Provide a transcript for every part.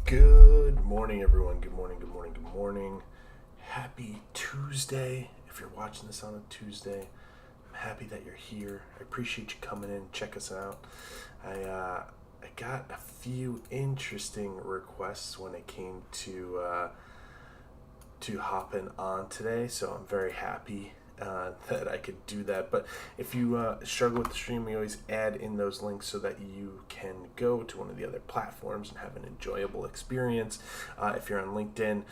Good morning, everyone. Good morning, good morning, good morning. Happy Tuesday. If you're watching this on a Tuesday, I'm happy that you're here. I appreciate you coming in. Check us out. I got a few interesting requests when it came to hopping on today, so I'm very happy that I could do that. But if you struggle with the stream, we always add in those links so that you can go to one of the other platforms and have an enjoyable experience. If you're on LinkedIn,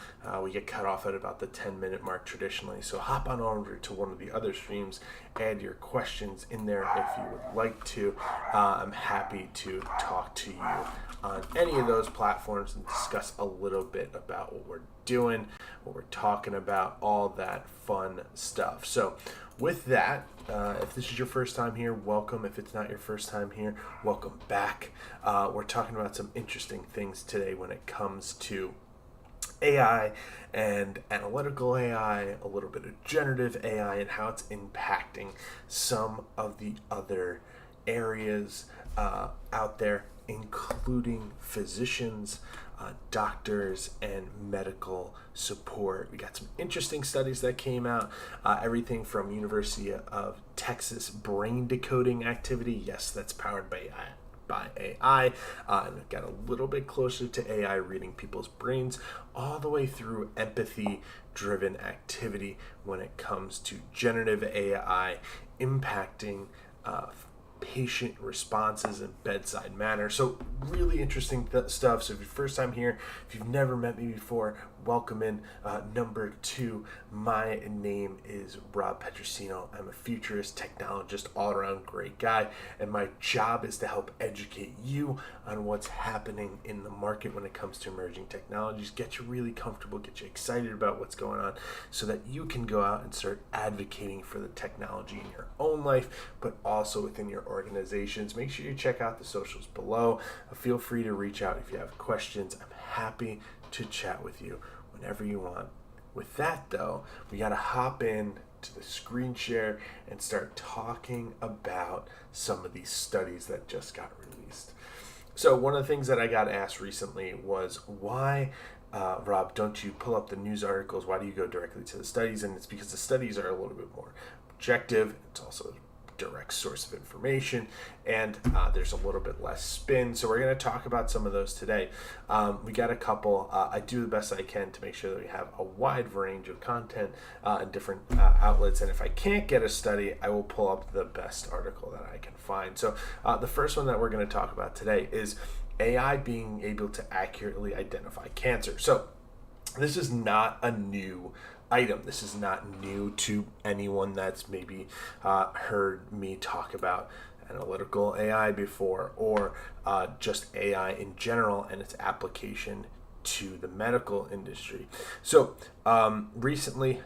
we get cut off at about the 10-minute mark traditionally, so hop on over to one of the other streams, add your questions in there if you would like to. I'm happy to talk to you on any of those platforms and discuss a little bit about what we're doing, what we're talking about, all that fun stuff. So with that, if this is your first time here, welcome. If it's not your first time here, welcome back. We're talking about some interesting things today when it comes to AI and analytical AI, a little bit of generative AI, and how it's impacting some of the other areas out there, including physicians, doctors, and medical support. We got some interesting studies that came out, everything from University of Texas brain decoding activity. Yes, that's powered by AI, and it got a little bit closer to AI reading people's brains, all the way through empathy driven activity when it comes to generative AI impacting patient responses and bedside manner. So really interesting stuff. So if you're first time here, if you've never met me before, welcome in. Number two, my name is Rob Petrosino. I'm a futurist, technologist, all-around great guy, and my job is to help educate you on what's happening in the market when it comes to emerging technologies, get you really comfortable, get you excited about what's going on so that you can go out and start advocating for the technology in your own life, but also within your organizations. Make sure you check out the socials below. Feel free to reach out if you have questions. I'm happy to chat with you whenever you want. With that, though, we got to hop in to the screen share and start talking about some of these studies that just got released. So one of the things that I got asked recently was, why, Rob, don't you pull up the news articles? Why do you go directly to the studies? And it's because the studies are a little bit more objective. It's also direct source of information, and there's a little bit less spin. So we're going to talk about some of those today. We got a couple. I do the best I can to make sure that we have a wide range of content and different outlets, and if I can't get a study, I will pull up the best article that I can find. So the first one that we're going to talk about today is AI being able to accurately identify cancer. So this is not a new item. This is not new to anyone that's maybe heard me talk about analytical AI before, or just AI in general and its application to the medical industry. So recently,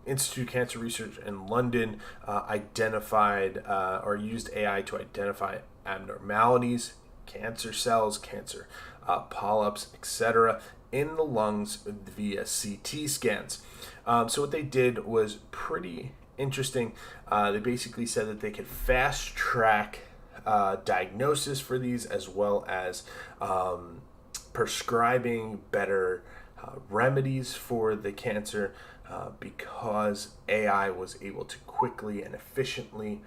Institute of Cancer Research in London identified or used AI to identify abnormalities, cancer cells, cancer polyps, etc., in the lungs via CT scans. So what they did was pretty interesting. They basically said that they could fast track diagnosis for these, as well as prescribing better remedies for the cancer, because AI was able to quickly and efficiently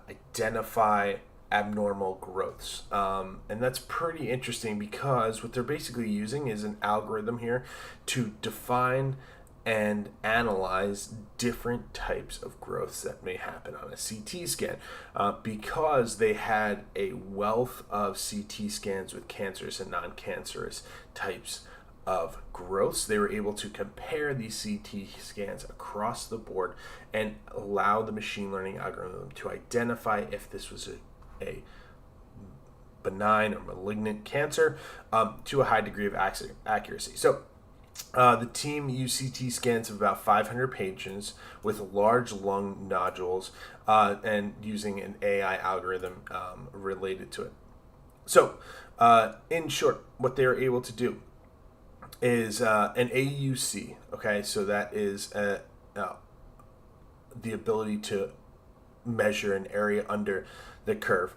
identify abnormal growths. And that's pretty interesting, because what they're basically using is an algorithm here to define and analyze different types of growths that may happen on a CT scan. Because they had a wealth of CT scans with cancerous and non-cancerous types of growths, they were able to compare these CT scans across the board and allow the machine learning algorithm to identify if this was a benign or malignant cancer to a high degree of accuracy. So the team used CT scans of about 500 patients with large lung nodules and using an AI algorithm related to it. So in short, what they were able to do is an AUC. Okay, so that is the ability to measure an area under the curve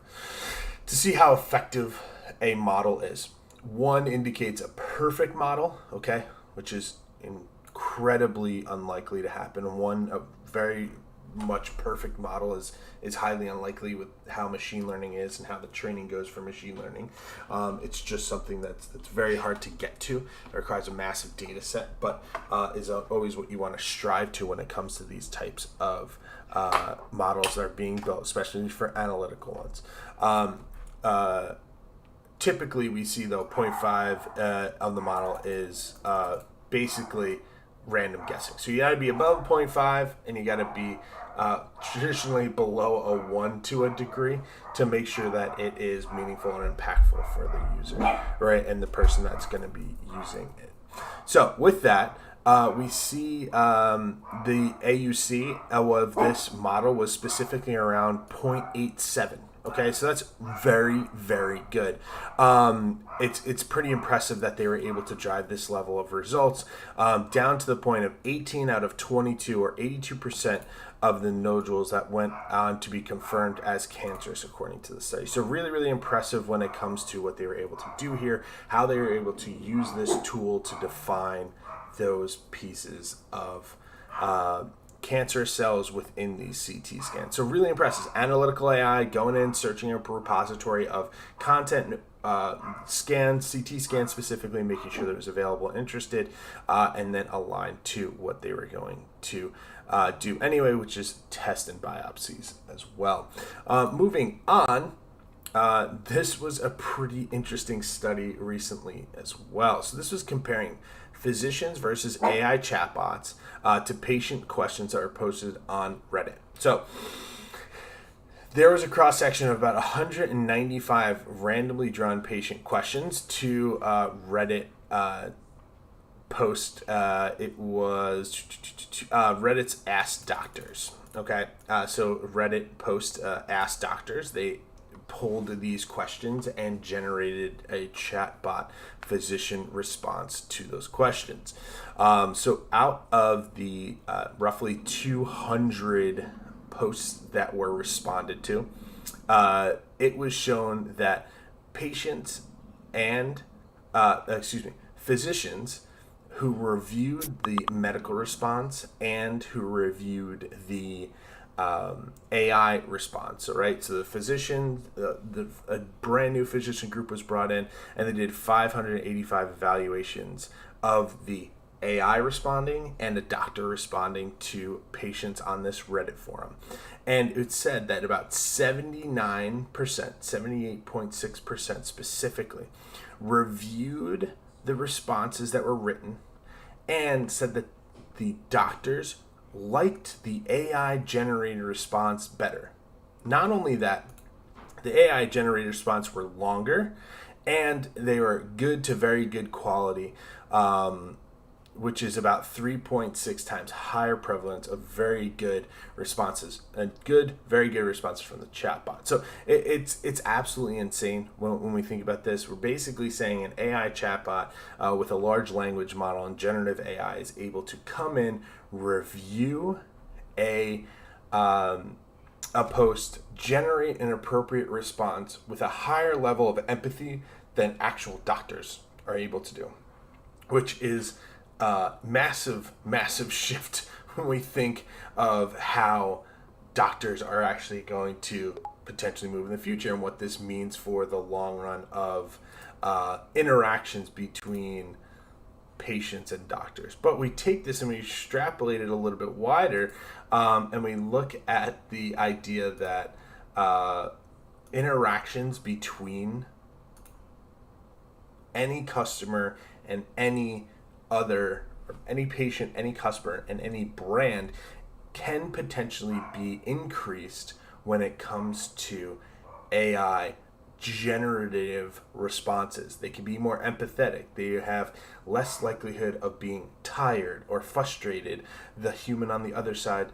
to see how effective a model is. One indicates a perfect model, okay, which is incredibly unlikely to happen. One, a very much perfect model is highly unlikely with how machine learning is and how the training goes for machine learning. It's just something that's very hard to get to. It requires a massive data set, but is always what you want to strive to when it comes to these types of models that are being built, especially for analytical ones. Typically, we see though 0.5 of the model is basically random guessing. So you got to be above 0.5 and you got to be traditionally below a 1 to a degree to make sure that it is meaningful and impactful for the user, right? And the person that's going to be using it. So with that, we see the AUC of this model was specifically around 0.87. Okay, so that's very, very good. It's pretty impressive that they were able to drive this level of results down to the point of 18 out of 22 or 82% of the nodules that went on to be confirmed as cancerous according to the study. So really, really impressive when it comes to what they were able to do here, how they were able to use this tool to define those pieces of cancer cells within these CT scans. So really impressive. Analytical AI going in, searching a repository of content, scans, CT scans specifically, making sure that it was available and interested, and then aligned to what they were going to do anyway, which is test and biopsies as well. Moving on, this was a pretty interesting study recently as well. So this was comparing physicians versus AI chatbots to patient questions that are posted on Reddit. So there was a cross-section of about 195 randomly drawn patient questions to Reddit post. It was Reddit's Ask Doctors. Okay, so Reddit post Ask Doctors. They pulled these questions and generated a chatbot physician response to those questions. So out of the roughly 200 posts that were responded to, it was shown that patients and physicians who reviewed the medical response and who reviewed the AI response. All right, so the physician, a brand new physician group was brought in, and they did 585 evaluations of the AI responding and a doctor responding to patients on this Reddit forum. And it said that about 79%, 78.6% specifically, reviewed the responses that were written and said that the doctors liked the AI generated response better. Not only that, the AI generated response were longer and they were good to very good quality, which is about 3.6 times higher prevalence of very good responses and very good responses from the chatbot. So it's absolutely insane when we think about this. We're basically saying an AI chatbot with a large language model and generative AI is able to come in, review a post, generate an appropriate response with a higher level of empathy than actual doctors are able to do, which is massive shift when we think of how doctors are actually going to potentially move in the future and what this means for the long run of interactions between patients and doctors. But we take this and we extrapolate it a little bit wider, and we look at the idea that interactions between any customer and any patient, any customer, and any brand can potentially be increased when it comes to AI generative responses. They can be more empathetic. They have less likelihood of being tired or frustrated. The human on the other side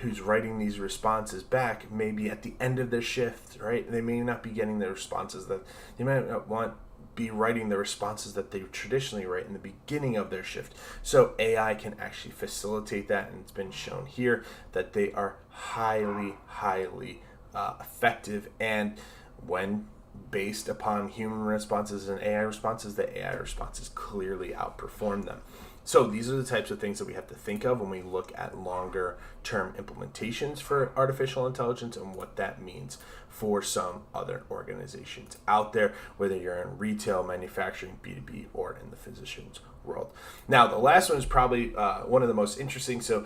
who's writing these responses back may be at the end of their shift, right? They may not be getting the responses that they might not be writing the responses that they traditionally write in the beginning of their shift. So AI can actually facilitate that, and it's been shown here that they are highly effective. And when based upon human responses and AI responses, the AI responses clearly outperform them. So these are the types of things that we have to think of when we look at longer term implementations for artificial intelligence and what that means for some other organizations out there, whether you're in retail, manufacturing, B2B, or in the physician's world. Now, the last one is probably one of the most interesting. So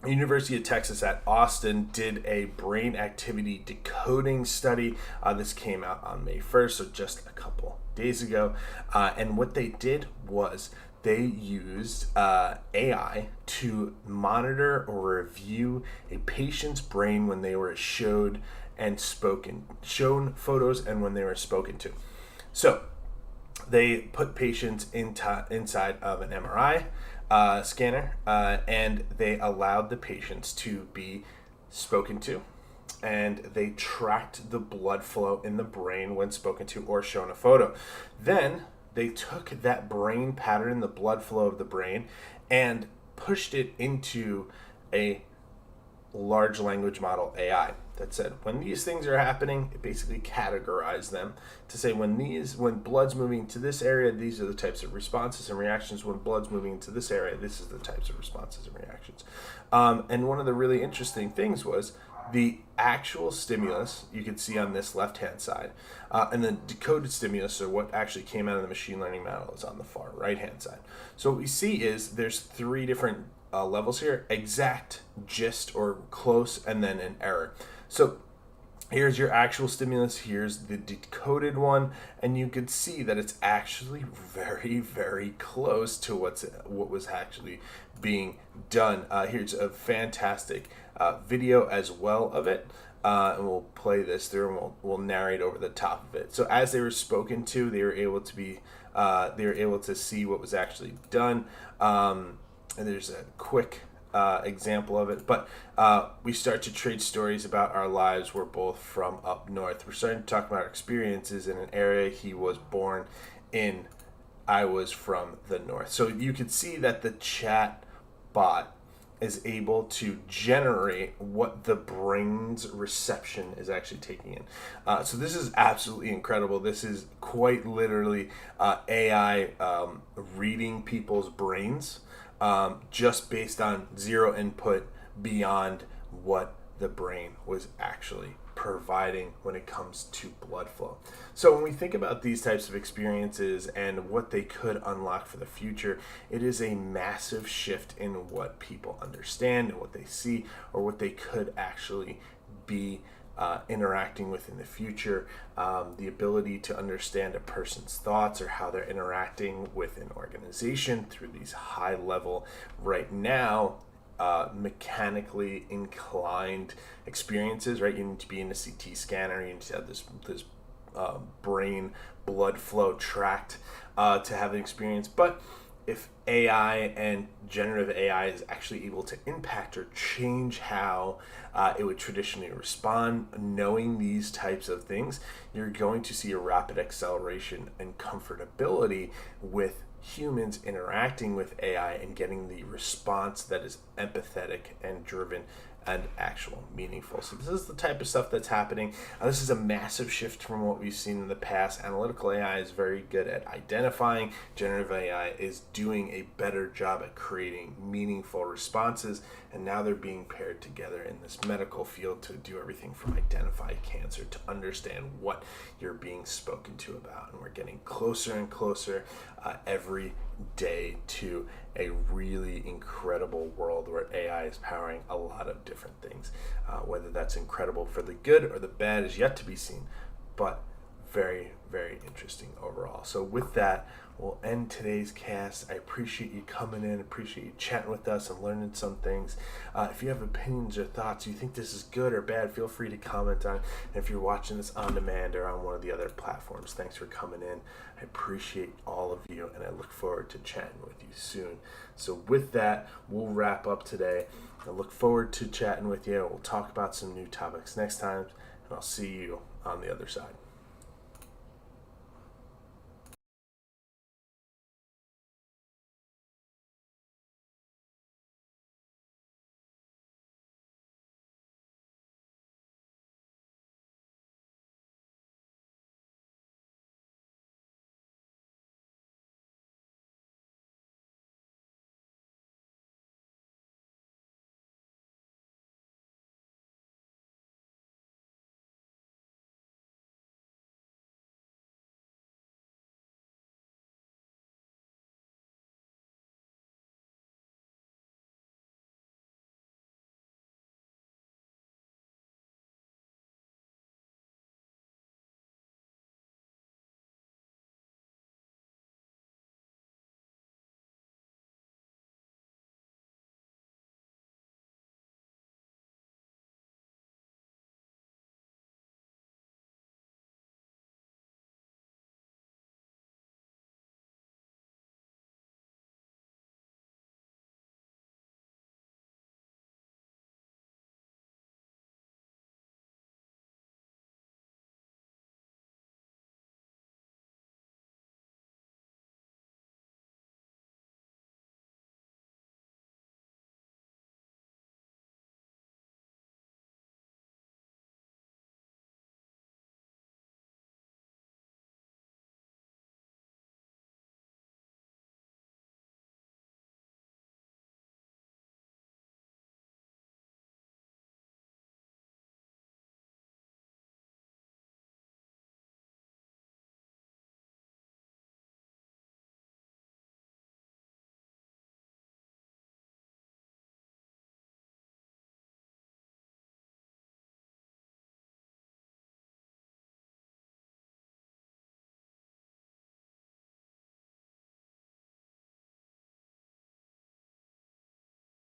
University of Texas at Austin did a brain activity decoding study. This came out on May 1st, so just a couple days ago. And what they did was they used AI to monitor or review a patient's brain when they were shown photos and when they were spoken to. So they put patients inside of an MRI scanner, and they allowed the patients to be spoken to, and they tracked the blood flow in the brain when spoken to or shown a photo. Then they took that brain pattern, the blood flow of the brain, and pushed it into a large language model AI that said when these things are happening, it basically categorized them to say when blood's moving to this area, these are the types of responses and reactions. When blood's moving into this area, this is the types of responses and reactions. And one of the really interesting things was the actual stimulus you can see on this left-hand side, and the decoded stimulus, or what actually came out of the machine learning model, is on the far right-hand side. So what we see is there's three different levels here: exact, gist, or close, and then an error. So here's your actual stimulus, here's the decoded one, and you can see that it's actually very, very close to what was actually being done. Here's a fantastic video as well of it, and we'll play this through and we'll narrate over the top of it. So as they were spoken to, they were able to see what was actually done, and there's a quick example of it. But we start to trade stories about our lives. We're both from up north. We're starting to talk about our experiences in an area he was born in. I was from the north. So you can see that the chat bot is able to generate what the brain's reception is actually taking in. So this is absolutely incredible. This is quite literally AI reading people's brains, just based on zero input beyond what the brain was actually providing when it comes to blood flow. So when we think about these types of experiences and what they could unlock for the future, it is a massive shift in what people understand and what they see, or what they could actually be interacting with in the future. The ability to understand a person's thoughts or how they're interacting with an organization through these high level, right now, mechanically inclined experiences, right? You need to be in a CT scanner, you need to have this brain blood flow tracked to have an experience. But if AI and generative AI is actually able to impact or change how it would traditionally respond, knowing these types of things, you're going to see a rapid acceleration and comfortability with humans interacting with AI and getting the response that is empathetic and driven and actual meaningful. So this is the type of stuff that's happening. This is a massive shift from what we've seen in the past. Analytical AI is very good at identifying. Generative AI is doing a better job at creating meaningful responses, and now they're being paired together in this medical field to do everything from identify cancer to understand what you're being spoken to about. And we're getting closer and closer every day to a really incredible world where AI is powering a lot of different things. Whether that's incredible for the good or the bad is yet to be seen, but very, very interesting overall. So with that, we'll end today's cast. I appreciate you coming in, appreciate you chatting with us and learning some things. If you have opinions or thoughts, you think this is good or bad, feel free to comment on it. And if you're watching this on demand or on one of the other platforms, thanks for coming in. I appreciate all of you, and I look forward to chatting with you soon. So with that, we'll wrap up today. I look forward to chatting with you. We'll talk about some new topics next time, and I'll see you on the other side.